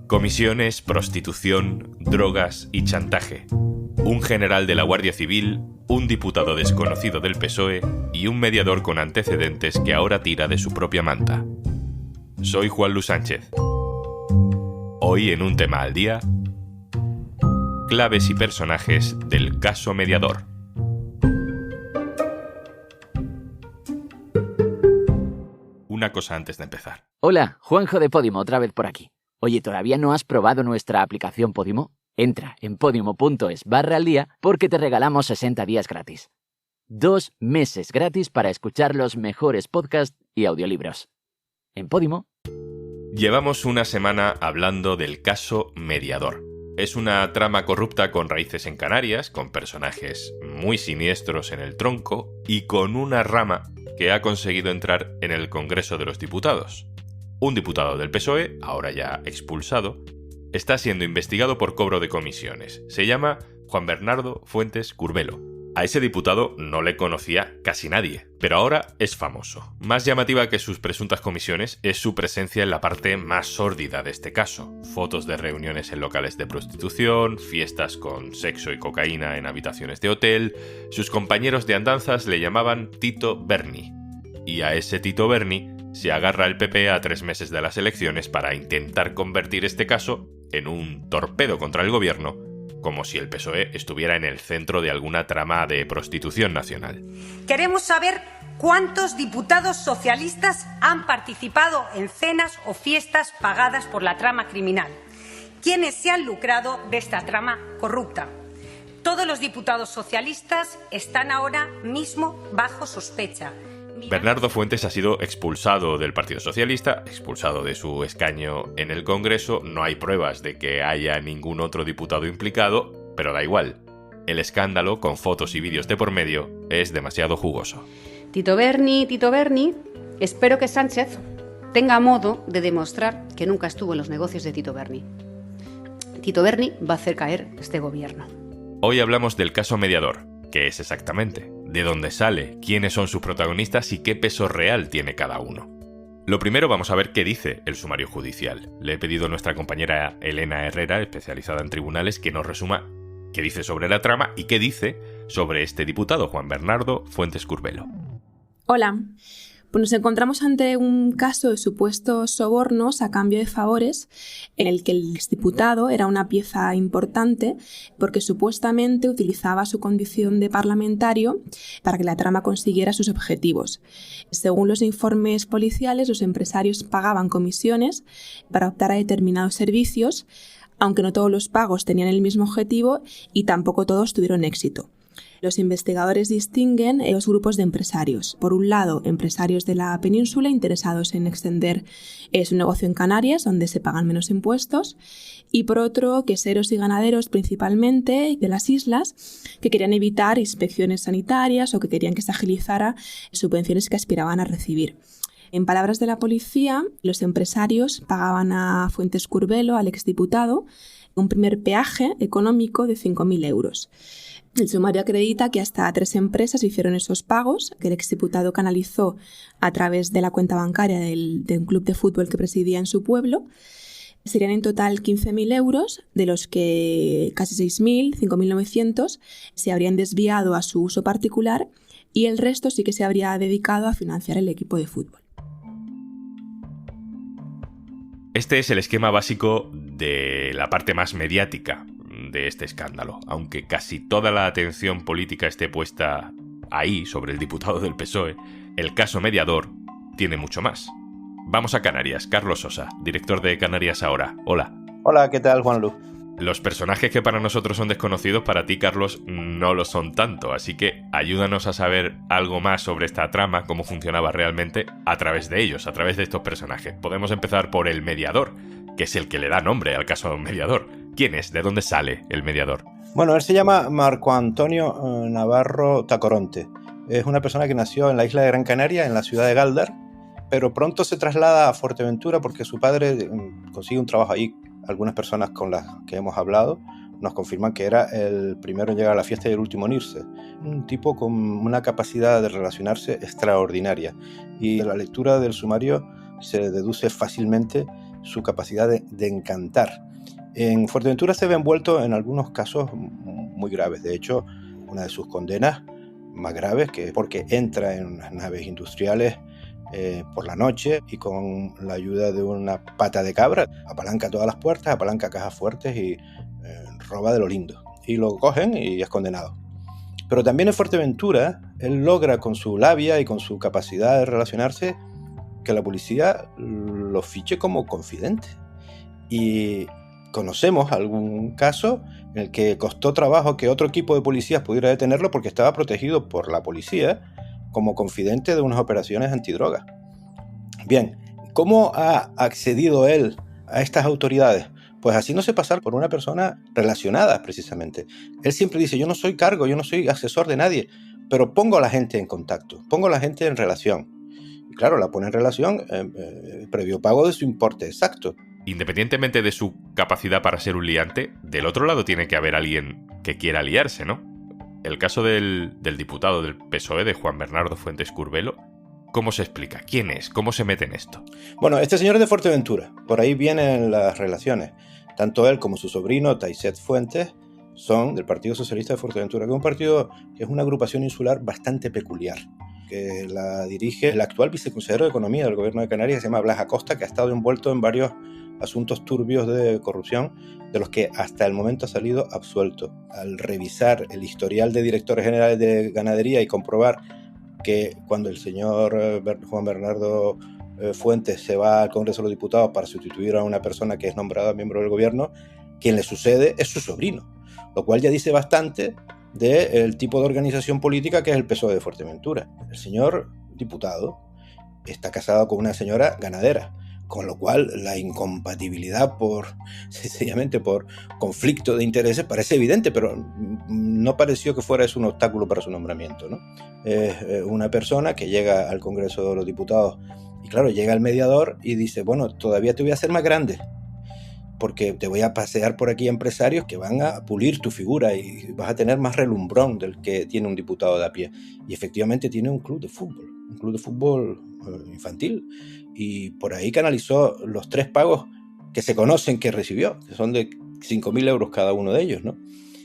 Comisiones, prostitución, drogas y chantaje. Un general de la Guardia Civil, un diputado desconocido del PSOE y un mediador con antecedentes que ahora tira de su propia manta. Soy Juan Luis Sánchez. Hoy en Un Tema al Día, claves y personajes del caso Mediador. Una cosa antes de empezar. Hola, Juanjo de Podimo, otra vez por aquí. Oye, ¿todavía no has probado nuestra aplicación Podimo? Entra en podimo.es/aldía porque te regalamos 60 días gratis. 2 meses gratis para escuchar los mejores podcasts y audiolibros. En Podimo. Llevamos una semana hablando del caso Mediador. Es una trama corrupta con raíces en Canarias, con personajes muy siniestros en el tronco y con una rama que ha conseguido entrar en el Congreso de los Diputados. Un diputado del PSOE, ahora ya expulsado, está siendo investigado por cobro de comisiones. Se llama Juan Bernardo Fuentes Curbelo. A ese diputado no le conocía casi nadie, pero ahora es famoso. Más llamativa que sus presuntas comisiones es su presencia en la parte más sórdida de este caso. Fotos de reuniones en locales de prostitución, fiestas con sexo y cocaína en habitaciones de hotel. Sus compañeros de andanzas le llamaban Tito Berni. Y a ese Tito Berni se agarra el PP a 3 meses de las elecciones para intentar convertir este caso en un torpedo contra el gobierno, como si el PSOE estuviera en el centro de alguna trama de prostitución nacional. Queremos saber cuántos diputados socialistas han participado en cenas o fiestas pagadas por la trama criminal. ¿Quiénes se han lucrado de esta trama corrupta? Todos los diputados socialistas están ahora mismo bajo sospecha. Bernardo Fuentes ha sido expulsado del Partido Socialista, expulsado de su escaño en el Congreso. No hay pruebas de que haya ningún otro diputado implicado, pero da igual. El escándalo, con fotos y vídeos de por medio, es demasiado jugoso. Tito Berni, espero que Sánchez tenga modo de demostrar que nunca estuvo en los negocios de Tito Berni. Tito Berni va a hacer caer este gobierno. Hoy hablamos del caso Mediador. ¿Qué es exactamente? ¿De dónde sale? ¿Quiénes son sus protagonistas y qué peso real tiene cada uno? Lo primero, vamos a ver qué dice el sumario judicial. Le he pedido a nuestra compañera Elena Herrera, especializada en tribunales, que nos resuma qué dice sobre la trama y qué dice sobre este diputado, Juan Bernardo Fuentes Curbelo. Hola. Pues nos encontramos ante un caso de supuestos sobornos a cambio de favores en el que el exdiputado era una pieza importante porque supuestamente utilizaba su condición de parlamentario para que la trama consiguiera sus objetivos. Según los informes policiales, los empresarios pagaban comisiones para optar a determinados servicios, aunque no todos los pagos tenían el mismo objetivo y tampoco todos tuvieron éxito. Los investigadores distinguen dos grupos de empresarios. Por un lado, empresarios de la península interesados en extender su negocio en Canarias, donde se pagan menos impuestos, y por otro, queseros y ganaderos principalmente de las islas, que querían evitar inspecciones sanitarias o que querían que se agilizara subvenciones que aspiraban a recibir. En palabras de la policía, los empresarios pagaban a Fuentes Curbelo, al exdiputado, un primer peaje económico de 5.000 euros. El sumario acredita que hasta 3 empresas hicieron esos pagos, que el exdiputado canalizó a través de la cuenta bancaria de un club de fútbol que presidía en su pueblo. Serían en total 15.000 euros, de los que casi 6.000, 5.900, se habrían desviado a su uso particular y el resto sí que se habría dedicado a financiar el equipo de fútbol. Este es el esquema básico de la parte más mediática de este escándalo, aunque casi toda la atención política esté puesta ahí, sobre el diputado del PSOE, el caso Mediador tiene mucho más. Vamos a Canarias. Carlos Sosa, director de Canarias Ahora. Hola. Hola, ¿qué tal, Juanlu? Los personajes que para nosotros son desconocidos, para ti, Carlos, no lo son tanto, así que ayúdanos a saber algo más sobre esta trama, cómo funcionaba realmente, a través de ellos, a través de estos personajes. Podemos empezar por el mediador, que es el que le da nombre al caso Mediador. ¿Quién es? ¿De dónde sale el mediador? Bueno, él se llama Marco Antonio Navarro Tacoronte. Es una persona que nació en la isla de Gran Canaria, en la ciudad de Gáldar, pero pronto se traslada a Fuerteventura porque su padre consigue un trabajo ahí. Algunas personas con las que hemos hablado nos confirman que era el primero en llegar a la fiesta y el último en irse. Un tipo con una capacidad de relacionarse extraordinaria. Y en la lectura del sumario se deduce fácilmente su capacidad de encantar. En Fuerteventura se ve envuelto en algunos casos muy graves. De hecho, una de sus condenas más graves, que es porque entra en unas naves industriales por la noche y con la ayuda de una pata de cabra apalanca todas las puertas, apalanca cajas fuertes y roba de lo lindo. Y lo cogen y es condenado. Pero también en Fuerteventura él logra con su labia y con su capacidad de relacionarse que la policía lo fiche como confidente. Y conocemos algún caso en el que costó trabajo que otro equipo de policías pudiera detenerlo porque estaba protegido por la policía como confidente de unas operaciones antidrogas. Bien, ¿cómo ha accedido él a estas autoridades? Pues haciéndose pasar por una persona relacionada, precisamente. Él siempre dice, yo no soy cargo, yo no soy asesor de nadie, pero pongo a la gente en contacto, pongo a la gente en relación. Y claro, la pone en relación previo pago de su importe exacto. Independientemente de su capacidad para ser un liante, del otro lado tiene que haber alguien que quiera liarse, ¿no? El caso del diputado del PSOE, de Juan Bernardo Fuentes Curbelo, ¿cómo se explica? ¿Quién es? ¿Cómo se mete en esto? Bueno, este señor es de Fuerteventura, por ahí vienen las relaciones. Tanto él como su sobrino, Taiset Fuentes, son del Partido Socialista de Fuerteventura, que es un partido que es una agrupación insular bastante peculiar, que la dirige el actual viceconsejero de Economía del Gobierno de Canarias, que se llama Blas Acosta, que ha estado envuelto en varios asuntos turbios de corrupción, de los que hasta el momento ha salido absuelto. Al revisar el historial de directores generales de ganadería y comprobar que cuando el señor Juan Bernardo Fuentes se va al Congreso de los Diputados para sustituir a una persona que es nombrada miembro del gobierno, quien le sucede es su sobrino, lo cual ya dice bastante del tipo de organización política que es el PSOE de Fuerteventura. El señor diputado está casado con una señora ganadera, con lo cual la incompatibilidad sencillamente por conflicto de intereses parece evidente, pero no pareció que fuera eso un obstáculo para su nombramiento, ¿no? Es una persona que llega al Congreso de los Diputados y claro, llega el mediador y dice, bueno, todavía te voy a hacer más grande, porque te voy a pasear por aquí empresarios que van a pulir tu figura y vas a tener más relumbrón del que tiene un diputado de a pie. Y efectivamente tiene un club de fútbol infantil, y por ahí canalizó los 3 pagos que se conocen que recibió, que son de 5.000 euros cada uno de ellos, ¿no?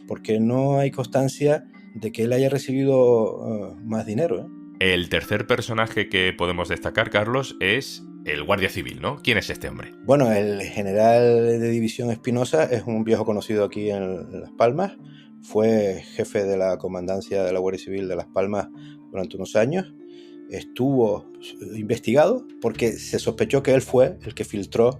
Porque no hay constancia de que él haya recibido más dinero, ¿eh? El tercer personaje que podemos destacar, Carlos, es el guardia civil, ¿no? ¿Quién es este hombre? Bueno, el general de división Espinosa es un viejo conocido aquí en Las Palmas. Fue jefe de la comandancia de la Guardia Civil de Las Palmas durante unos años. Estuvo investigado porque se sospechó que él fue el que filtró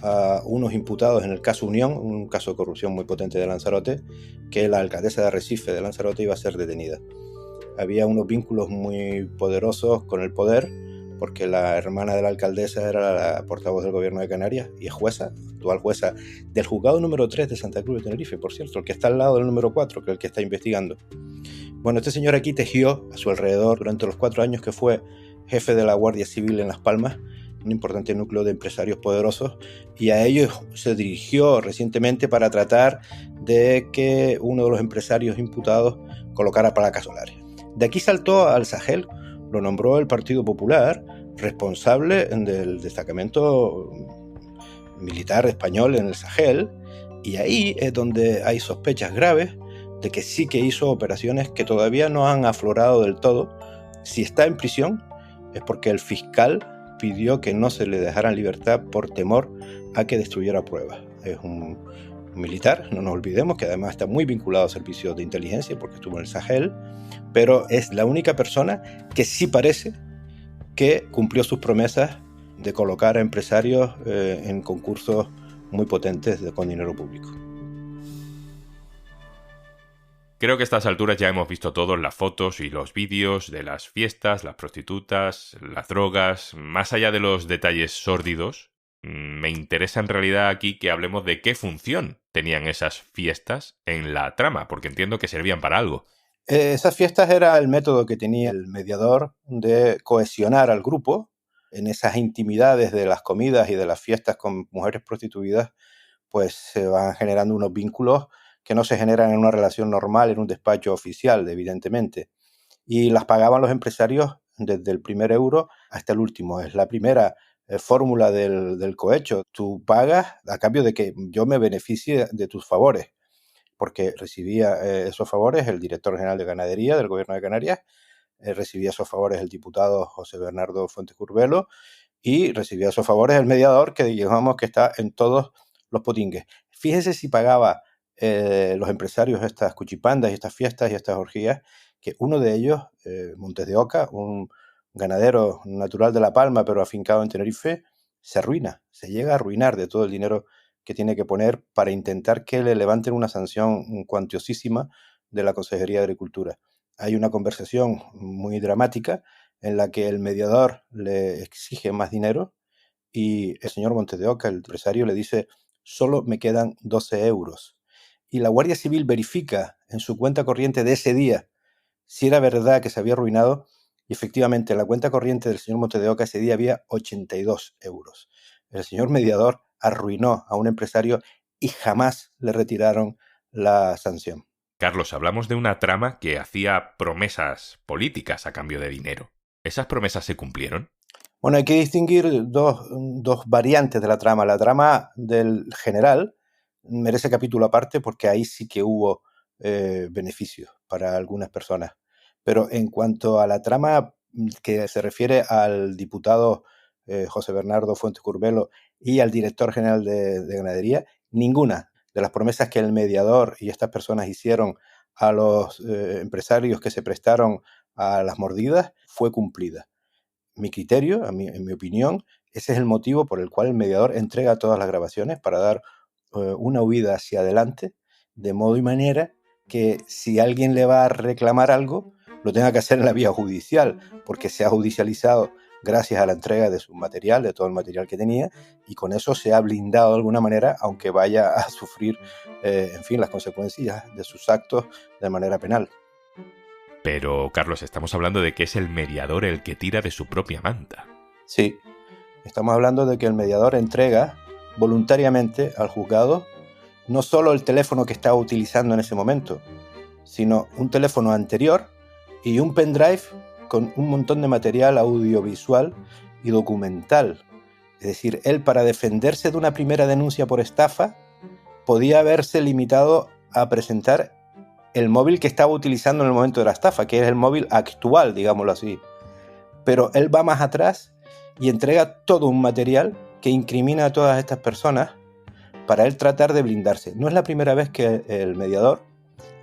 a unos imputados en el caso Unión, un caso de corrupción muy potente de Lanzarote, que la alcaldesa de Arrecife de Lanzarote iba a ser detenida. Había unos vínculos muy poderosos con el poder, porque la hermana de la alcaldesa era la portavoz del gobierno de Canarias y es jueza, actual jueza del juzgado número 3 de Santa Cruz de Tenerife, por cierto, el que está al lado del número 4, que es el que está investigando. Bueno, este señor aquí tejió a su alrededor durante los 4 años que fue jefe de la Guardia Civil en Las Palmas, un importante núcleo de empresarios poderosos, y a ellos se dirigió recientemente para tratar de que uno de los empresarios imputados colocara placas solares. De aquí saltó al Sahel, lo nombró el Partido Popular responsable del destacamento militar español en el Sahel, y ahí es donde hay sospechas graves de que sí que hizo operaciones que todavía no han aflorado del todo. Si está en prisión es porque el fiscal pidió que no se le dejara en libertad por temor a que destruyera pruebas. Es un militar, no nos olvidemos, que además está muy vinculado a servicios de inteligencia porque estuvo en el Sahel, pero es la única persona que sí parece que cumplió sus promesas de colocar a empresarios en concursos muy potentes con dinero público. Creo que a estas alturas ya hemos visto todos las fotos y los vídeos de las fiestas, las prostitutas, las drogas. Más allá de los detalles sórdidos, me interesa en realidad aquí que hablemos de qué función tenían esas fiestas en la trama, porque entiendo que servían para algo. Esas fiestas era el método que tenía el mediador de cohesionar al grupo en esas intimidades de las comidas y de las fiestas con mujeres prostituidas. Pues se van generando unos vínculos que no se generan en una relación normal, en un despacho oficial, evidentemente. Y las pagaban los empresarios desde el primer euro hasta el último. Es la primera fórmula del cohecho. Tú pagas a cambio de que yo me beneficie de tus favores, porque recibía esos favores el director general de Ganadería del Gobierno de Canarias, recibía esos favores el diputado José Bernardo Fuentes Curbelo y recibía esos favores el mediador, que digamos que está en todos los potingues. Fíjese si pagaba los empresarios estas cuchipandas y estas fiestas y estas orgías, que uno de ellos, Montes de Oca, un ganadero natural de La Palma pero afincado en Tenerife, se arruina, se llega a arruinar de todo el dinero que tiene que poner para intentar que le levanten una sanción cuantiosísima de la Consejería de Agricultura. Hay una conversación muy dramática en la que el mediador le exige más dinero y el señor Montes de Oca, el empresario, le dice: solo me quedan 12 euros. Y la Guardia Civil verifica en su cuenta corriente de ese día si era verdad que se había arruinado, y efectivamente en la cuenta corriente del señor Montes de Oca ese día había 82 euros. El señor mediador arruinó a un empresario y jamás le retiraron la sanción. Carlos, hablamos de una trama que hacía promesas políticas a cambio de dinero. ¿Esas promesas se cumplieron? Bueno, hay que distinguir dos variantes de la trama. La trama del general merece capítulo aparte porque ahí sí que hubo beneficios para algunas personas. Pero en cuanto a la trama que se refiere al diputado José Bernardo Fuentes Curbelo y al director general de Ganadería, ninguna de las promesas que el mediador y estas personas hicieron a los empresarios que se prestaron a las mordidas fue cumplida. Mi criterio, en mi opinión, ese es el motivo por el cual el mediador entrega todas las grabaciones para dar una huida hacia adelante, de modo y manera que si alguien le va a reclamar algo, lo tenga que hacer en la vía judicial, porque se ha judicializado gracias a la entrega de su material, de todo el material que tenía, y con eso se ha blindado de alguna manera, aunque vaya a sufrir, las consecuencias de sus actos de manera penal. Pero, Carlos, estamos hablando de que es el mediador el que tira de su propia manta. Sí, estamos hablando de que el mediador entrega voluntariamente al juzgado no solo el teléfono que estaba utilizando en ese momento, sino un teléfono anterior y un pendrive con un montón de material audiovisual y documental. Es decir, él, para defenderse de una primera denuncia por estafa, podía haberse limitado a presentar el móvil que estaba utilizando en el momento de la estafa, que es el móvil actual, digámoslo así. Pero él va más atrás y entrega todo un material que incrimina a todas estas personas para él tratar de blindarse. No es la primera vez que el mediador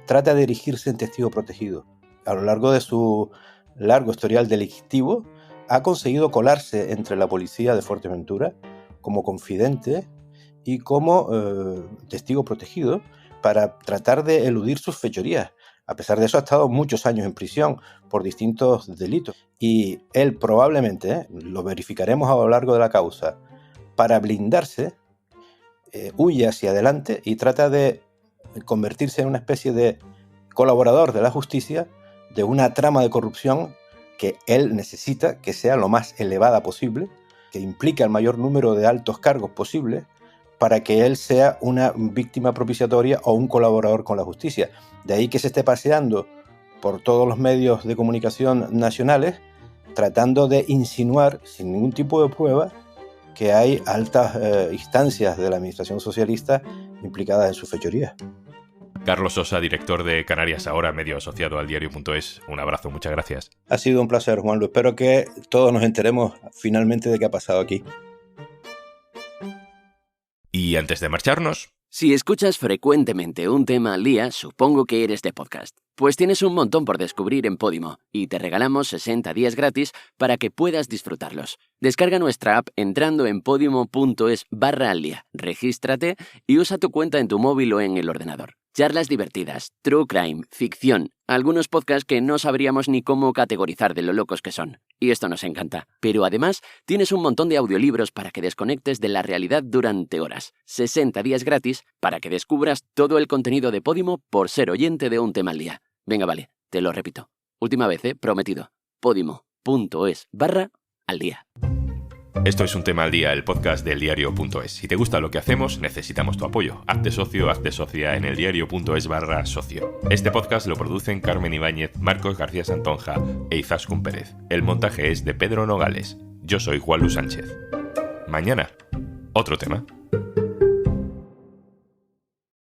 trata de erigirse en testigo protegido. A lo largo de su largo historial delictivo, ha conseguido colarse entre la policía de Fuerteventura como confidente y como testigo protegido para tratar de eludir sus fechorías. A pesar de eso, ha estado muchos años en prisión por distintos delitos. Y él probablemente, lo verificaremos a lo largo de la causa, para blindarse, huye hacia adelante y trata de convertirse en una especie de colaborador de la justicia de una trama de corrupción que él necesita que sea lo más elevada posible, que implique al mayor número de altos cargos posible, para que él sea una víctima propiciatoria o un colaborador con la justicia. De ahí que se esté paseando por todos los medios de comunicación nacionales tratando de insinuar, sin ningún tipo de prueba, que hay altas instancias de la administración socialista implicadas en su fechoría. Carlos Sosa, director de Canarias Ahora, medio asociado al diario.es. Un abrazo, muchas gracias. Ha sido un placer, Juanlu. Espero que todos nos enteremos finalmente de qué ha pasado aquí. Y antes de marcharnos... Si escuchas frecuentemente un tema al día, supongo que eres de podcast. Pues tienes un montón por descubrir en Podimo y te regalamos 60 días gratis para que puedas disfrutarlos. Descarga nuestra app entrando en podimo.es/aldía. Regístrate y usa tu cuenta en tu móvil o en el ordenador. Charlas divertidas, true crime, ficción, algunos podcasts que no sabríamos ni cómo categorizar de lo locos que son. Y esto nos encanta. Pero además, tienes un montón de audiolibros para que desconectes de la realidad durante horas. 60 días gratis para que descubras todo el contenido de Podimo por ser oyente de un tema al día. Venga, vale, te lo repito. Última vez, prometido. Podimo.es/aldía. Esto es Un Tema al Día, el podcast del diario.es. Si te gusta lo que hacemos, necesitamos tu apoyo. Hazte socio, hazte socia en el diario.es/socio. Este podcast lo producen Carmen Ibáñez, Marcos García Santonja e Izaskun Pérez. El montaje es de Pedro Nogales. Yo soy Juanlu Sánchez. Mañana, otro tema.